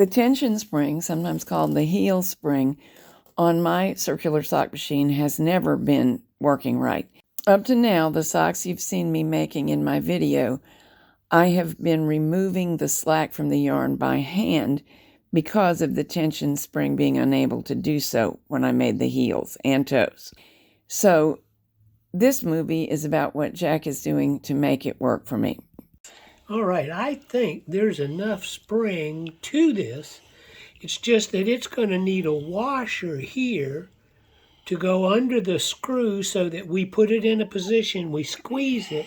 The tension spring, sometimes called the heel spring, on my circular sock machine has never been working right. Up to now, the socks you've seen me making in my video, I have been removing the slack from the yarn by hand because of the tension spring being unable to do so when I made the heels and toes. So this movie is about what Jack is doing to make it work for me. All right, I think there's enough spring to this. It's just that it's going to need a washer here to go under the screw so that we put it in a position, we squeeze it,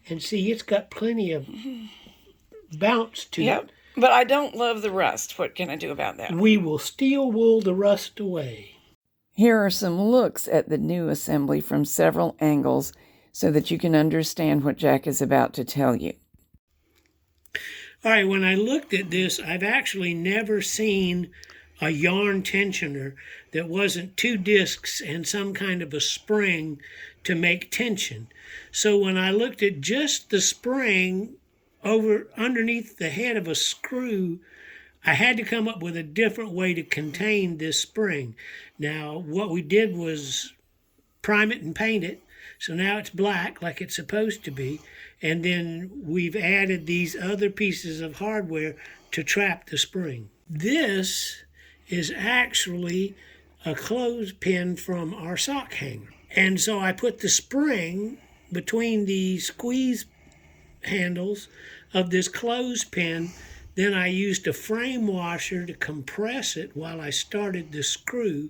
and see it's got plenty of bounce to it. But I don't love the rust. What can I do about that? We will steel wool the rust away. Here are some looks at the new assembly from several angles so that you can understand what Jack is about to tell you. All right, when I looked at this, I've actually never seen a yarn tensioner that wasn't two discs and some kind of a spring to make tension. So when I looked at just the spring over underneath the head of a screw, I had to come up with a different way to contain this spring. Now, what we did was prime it and paint it, so now it's black like it's supposed to be, and then we've added these other pieces of hardware to trap the spring. This is actually a clothespin from our sock hanger. And so I put the spring between the squeeze handles of this clothespin. Then I used a frame washer to compress it while I started the screw.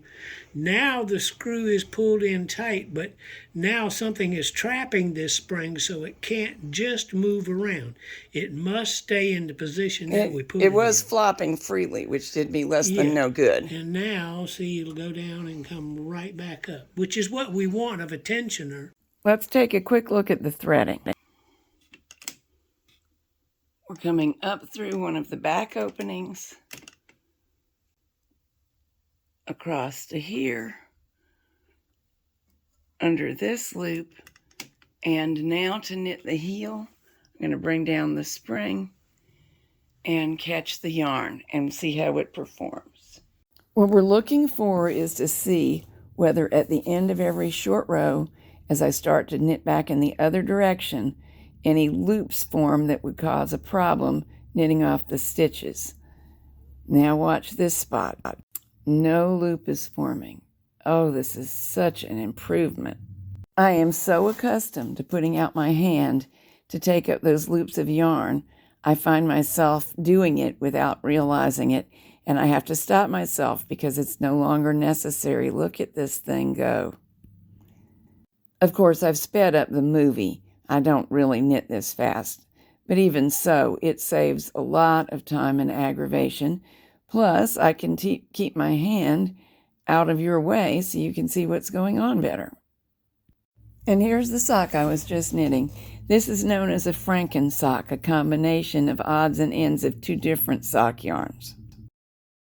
Now the screw is pulled in tight, but now something is trapping this spring so it can't just move around. It must stay in the position that we put it in. It was flopping freely, which did me less than no good. And now, see, it'll go down and come right back up, which is what we want of a tensioner. Let's take a quick look at the threading. We're coming up through one of the back openings, across to here, under this loop, and now to knit the heel, I'm going to bring down the spring and catch the yarn and see how it performs. What we're looking for is to see whether at the end of every short row, as I start to knit back in the other direction, any loops form that would cause a problem knitting off the stitches. Now watch this spot. No loop is forming. Oh, this is such an improvement. I am so accustomed to putting out my hand to take up those loops of yarn, I find myself doing it without realizing it, and I have to stop myself because it's no longer necessary. Look at this thing go. Of course, I've sped up the movie. I don't really knit this fast, but even so, it saves a lot of time and aggravation. Plus, I can keep my hand out of your way so you can see what's going on better. And here's the sock I was just knitting. This is known as a Franken sock, a combination of odds and ends of two different sock yarns.